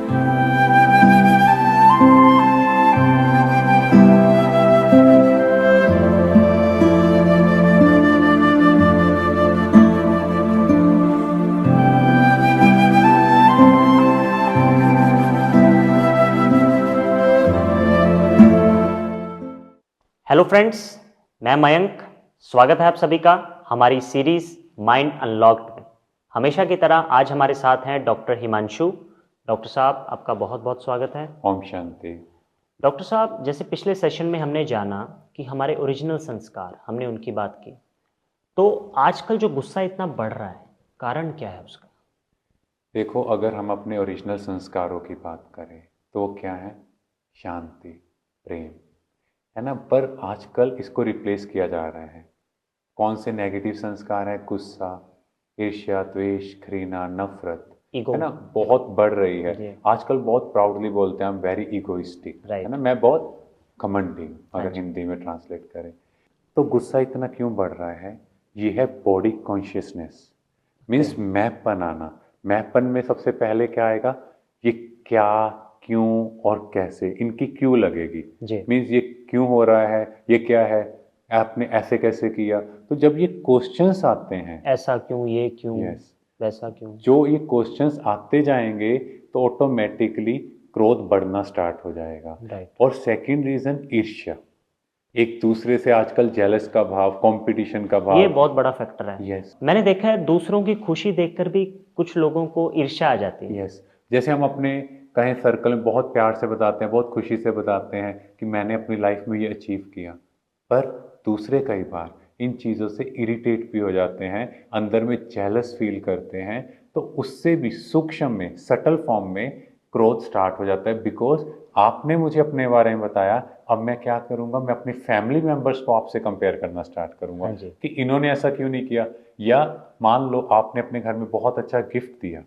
Hello friends, मैं मयंक। स्वागत है आप सभी का हमारी सीरीज माइंड अनलॉक्ड में। हमेशा की तरह आज हमारे साथ हैं डॉक्टर हिमांशु। डॉक्टर साहब, आपका बहुत बहुत स्वागत है। ओम शांति। डॉक्टर साहब, जैसे पिछले सेशन में हमने जाना कि हमारे ओरिजिनल संस्कार, हमने उनकी बात की, तो आजकल जो गुस्सा इतना बढ़ रहा है, कारण क्या है उसका? देखो, अगर हम अपने ओरिजिनल संस्कारों की बात करें तो वो क्या है? शांति, प्रेम, है ना। पर आजकल इसको रिप्लेस किया जा रहा है। कौन से नेगेटिव संस्कार हैं? गुस्सा, ईर्ष्या, द्वेष, घृणा, नफरत, ईगो है ना, बहुत बढ़ रही जी। है। आजकल बहुत प्राउडली बोलते हैं हम वेरी इगोइस्टिक, है राइट। ना, मैं बहुत घमंडी हूँ, हाँ अगर जी। हिंदी में ट्रांसलेट करें। तो गुस्सा इतना क्यों बढ़ रहा है? ये है बॉडी कॉन्शियसनेस, मीन्स ओके। मैपन आना। मैपन में सबसे पहले क्या आएगा? ये क्या, क्यों और कैसे, इनकी क्यों लगेगी। जी। मीन्स ये क्यों हो रहा है, ये क्या है, आपने ऐसे कैसे किया। तो जब ये क्वेश्चंस आते हैं, ऐसा क्यों, ये क्यों, यस, वैसा क्यों? जो ये क्वेश्चंस आते जाएंगे तो ऑटोमेटिकली क्रोध बढ़ना स्टार्ट हो जाएगा। राइट। और सेकंड रीजन ईर्ष्या, एक दूसरे से आजकल जेलस का भाव, कंपटीशन का ये भाव। बहुत बड़ा फैक्टर है। यस, मैंने देखा है दूसरों की खुशी देखकर भी कुछ लोगों को ईर्ष्या आ जाती है। यस। जैसे हम अपने कहें सर्कल में बहुत प्यार से बताते हैं, बहुत खुशी से बताते हैं कि मैंने अपनी लाइफ में ये अचीव किया, पर दूसरे कई बार इन चीज़ों से इरिटेट भी हो जाते हैं, अंदर में जेलस फील करते हैं। तो उससे भी सूक्ष्म में, सटल फॉर्म में क्रोध स्टार्ट हो जाता है। बिकॉज आपने मुझे अपने बारे में बताया, अब मैं क्या करूंगा? मैं अपनी फैमिली मेंबर्स को आपसे कंपेयर करना स्टार्ट करूंगा हाँ जी। कि इन्होंने ऐसा क्यों नहीं किया। या मान लो आपने अपने घर में बहुत अच्छा गिफ्ट दिया,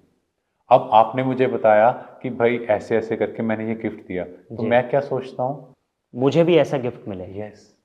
अब आपने मुझे बताया कि भाई ऐसे ऐसे करके मैंने ये गिफ्ट दिया, तो जी। मैं क्या सोचता हूँ? मुझे भी ऐसा गिफ्ट मिले। यस।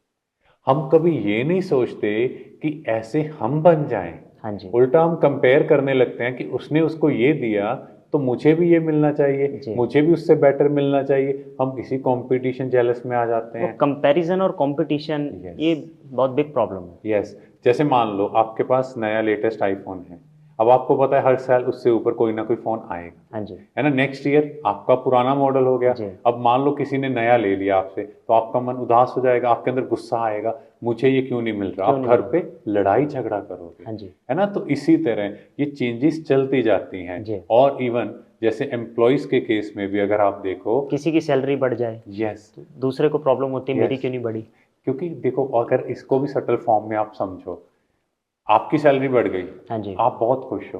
हम कभी ये नहीं सोचते कि ऐसे हम बन जाएं। हाँ जी। उल्टा हम कंपेयर करने लगते हैं कि उसने उसको ये दिया तो मुझे भी ये मिलना चाहिए, जी। मुझे भी उससे बेटर मिलना चाहिए। हम इसी कंपटीशन जेलस में आ जाते वो हैं। कंपैरिजन और कंपटीशन, यस, ये बहुत बिग प्रॉब्लम है। यस। जैसे मान लो आपके पास नया लेटेस्ट आईफोन है, अब आपको पता है हर साल उससे ऊपर कोई ना कोई फोन आएगा, हाँ जी। है ना। नेक्स्ट ईयर आपका पुराना मॉडल हो गया। जी। अब मान लो किसी ने नया ले लिया आपसे, तो आपका मन उदास हो जाएगा, आपके अंदर गुस्सा आएगा, मुझे ये क्यों नहीं मिल रहा। क्यों आप नहीं घर मिला? पे लड़ाई झगड़ा करोगे, हाँ जी। है ना। तो इसी तरह ये चेंजेस चलती जाती हैं। जी। और इवन जैसे एम्प्लॉयज के केस में भी अगर आप देखो, किसी की सैलरी बढ़ जाए यस, तो दूसरे को प्रॉब्लम होती है, मेरी यस, क्यों नहीं बढ़ी? क्योंकि देखो, अगर इसको भी सटल फॉर्म में आप समझो, आपकी सैलरी बढ़ गई, हाँ जी। आप बहुत खुश हो,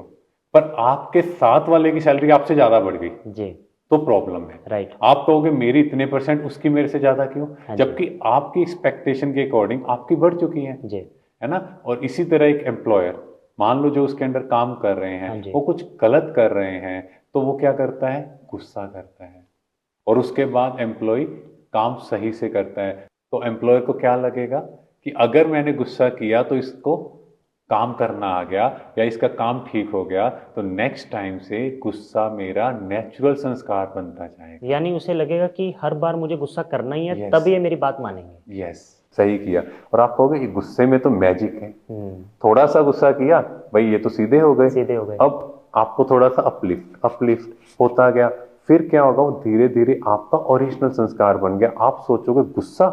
पर आपके साथ वाले की सैलरी आपसे ज्यादा बढ़ गई, जी। तो प्रॉब्लम है। राइट। आप कहोगे मेरी इतने परसेंट, उसकी मेरे से ज्यादा क्यों, हाँ जी। जबकि आपकी एक्सपेक्टेशन के अकॉर्डिंग आपकी बढ़ चुकी जी। है ना। और इसी तरह एक एम्प्लॉयर, मान लो जो उसके अंडर काम कर रहे हाँ हैं जी। वो कुछ गलत कर रहे हैं, तो वो क्या करता है? गुस्सा करता है। और उसके बाद एम्प्लॉय काम सही से करता है, तो एम्प्लॉयर को क्या लगेगा कि अगर मैंने गुस्सा किया तो इसको काम करना आ गया या इसका काम ठीक हो गया, तो नेक्स्ट टाइम से गुस्सा मेरा नेचुरल संस्कार बनता जाएगा। यानी उसे लगेगा कि हर बार मुझे गुस्सा करना ही है, यस, तब ये मेरी बात मानेंगे। यस, सही किया। और आप कहोगे कि गुस्से में तो मैजिक है, हम्म। थोड़ा सा गुस्सा किया, भाई ये तो सीधे हो गए। सीधे हो गए। अब आपको थोड़ा सा अपलिफ्ट अपलिफ्ट होता गया, फिर क्या होगा? वो धीरे धीरे आपका ओरिजिनल संस्कार बन गया। आप सोचोगे गुस्सा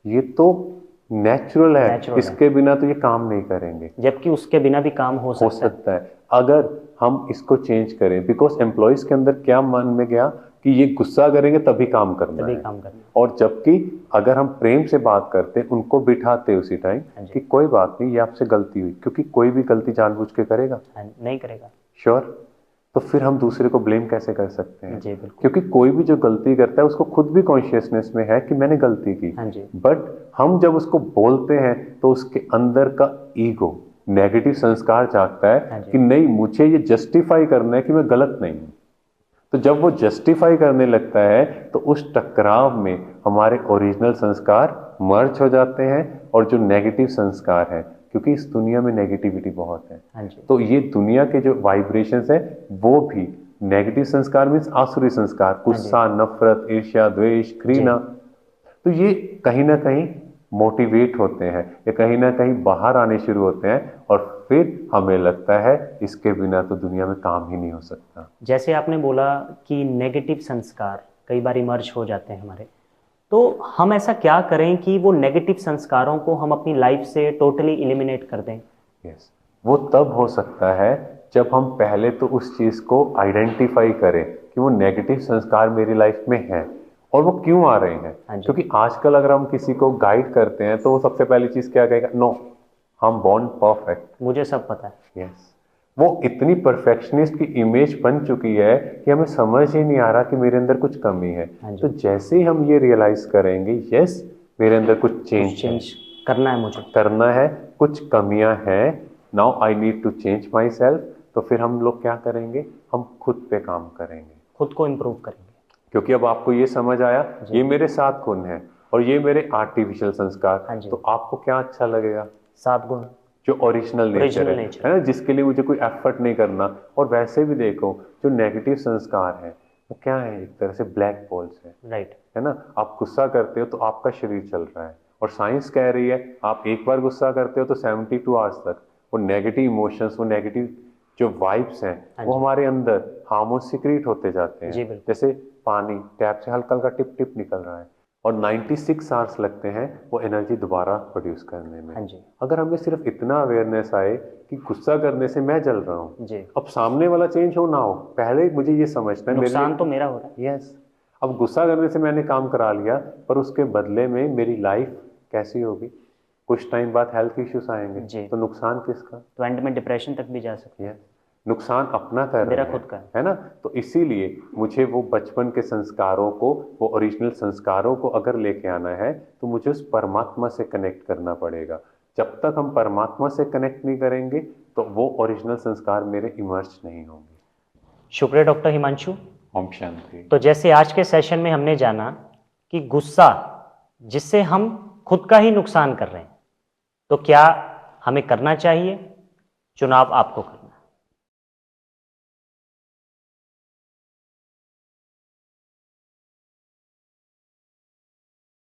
ये तो नेचुरल है, नेचुरल है, इसके बिना तो ये काम नहीं करेंगे। जबकि उसके बिना भी काम हो हो सकता है। सकता है अगर हम इसको चेंज करें। बिकॉज एम्प्लॉयज के अंदर क्या मन में गया कि ये गुस्सा करेंगे तभी काम करना तभी है। काम करना। और जबकि अगर हम प्रेम से बात करते, उनको बिठाते उसी टाइम हाँ जी। कि कोई बात नहीं, ये आपसे गलती हुई, क्योंकि कोई भी गलती जानबूझ के करेगा? हाँ, नहीं करेगा। श्योर। तो फिर हम दूसरे को ब्लेम कैसे कर सकते हैं? जी बिल्कुल। क्योंकि कोई भी जो गलती करता है उसको खुद भी कॉन्शियसनेस में है कि मैंने गलती की। हाँ जी। बट हम जब उसको बोलते हैं तो उसके अंदर का ईगो, नेगेटिव संस्कार जागता हाँ है जी। कि नहीं, मुझे ये जस्टिफाई करना है कि मैं गलत नहीं हूं। तो जब वो जस्टिफाई करने लगता है तो उस टकराव में हमारे ओरिजिनल संस्कार मर्ज हो जाते हैं और जो नेगेटिव संस्कार है, क्योंकि इस दुनिया में नेगेटिविटी बहुत है, हाँ जी। तो ये दुनिया के जो वाइब्रेशंस है वो भी नेगेटिव संस्कार मीन्स आसुरी संस्कार, गुस्सा, नफरत, ईर्ष्या, द्वेष, घृणा। तो ये कहीं ना कहीं मोटिवेट होते हैं, ये कहीं ना कहीं बाहर आने शुरू होते हैं और फिर हमें लगता है इसके बिना तो दुनिया में काम ही नहीं हो सकता। जैसे आपने बोला कि नेगेटिव संस्कार कई बार इमर्ज हो जाते हैं हमारे, तो हम ऐसा क्या करें कि वो नेगेटिव संस्कारों को हम अपनी लाइफ से टोटली एलिमिनेट कर दें? यस, वो तब हो सकता है जब हम पहले तो उस चीज को आइडेंटिफाई करें कि वो नेगेटिव संस्कार मेरी लाइफ में है और वो क्यों आ रहे हैं। क्योंकि आजकल अगर हम किसी को गाइड करते हैं तो वो सबसे पहली चीज क्या कहेगा, नो हम बॉर्न परफेक्ट, मुझे सब पता है। यस, वो इतनी परफेक्शनिस्ट की इमेज बन चुकी है कि हमें समझ ही नहीं आ रहा कि मेरे अंदर कुछ कमी है। तो जैसे ही हम ये रियलाइज करेंगे, यस मेरे अंदर कुछ चेंज करना है, मुझे करना है, कुछ कमियां हैं, now I need to change myself, तो फिर हम लोग क्या करेंगे, हम खुद पे काम करेंगे, खुद को इम्प्रूव करेंगे। क्योंकि अब आपको ये समझ आया ये मेरे 7 गुण हैं और ये मेरे आर्टिफिशियल संस्कार, तो आपको क्या अच्छा लगेगा, 7 गुण जो ओरिजिनल नेचर है ना, जिसके लिए मुझे कोई एफर्ट नहीं करना। और वैसे भी देखो जो नेगेटिव संस्कार है वो क्या है, एक तरह से ब्लैक होल्स है, राइट, है ना। आप गुस्सा करते हो तो आपका शरीर चल रहा है और साइंस कह रही है आप एक बार गुस्सा करते हो तो 72 आवर्स तक वो नेगेटिव इमोशंस, वो नेगेटिव जो वाइब्स हैं वो हमारे अंदर हार्मोन सिक्रीट होते जाते हैं। जैसे पानी टैप से हल्का हल्का टिप टिप निकल रहा है और 96 आवर्स लगते हैं वो एनर्जी दोबारा प्रोड्यूस करने में। अगर हमें सिर्फ इतना अवेयरनेस आए कि गुस्सा करने से मैं जल रहा हूँ, अब सामने वाला चेंज हो ना हो, पहले मुझे ये समझना है नुकसान तो मेरा हो रहा है। यस, अब गुस्सा करने से मैंने काम करा लिया पर उसके बदले में मेरी लाइफ कैसी होगी, कुछ टाइम बाद हेल्थ इश्यूज आएंगे, तो नुकसान किसका, तो एंड में डिप्रेशन तक भी जा सकती है। नुकसान अपना कर मेरा रहे खुद का है ना। तो इसीलिए मुझे वो बचपन के संस्कारों को, वो ओरिजिनल संस्कारों को अगर लेके आना है तो मुझे उस परमात्मा से कनेक्ट करना पड़ेगा। जब तक हम परमात्मा से कनेक्ट नहीं करेंगे तो वो ओरिजिनल संस्कार मेरे इमर्ज नहीं होंगे। शुक्रिया डॉक्टर हिमांशु। ओम शांति। तो जैसे आज के सेशन में हमने जाना कि गुस्सा जिससे हम खुद का ही नुकसान कर रहे हैं, तो क्या हमें करना चाहिए? चुनाव आपको करना।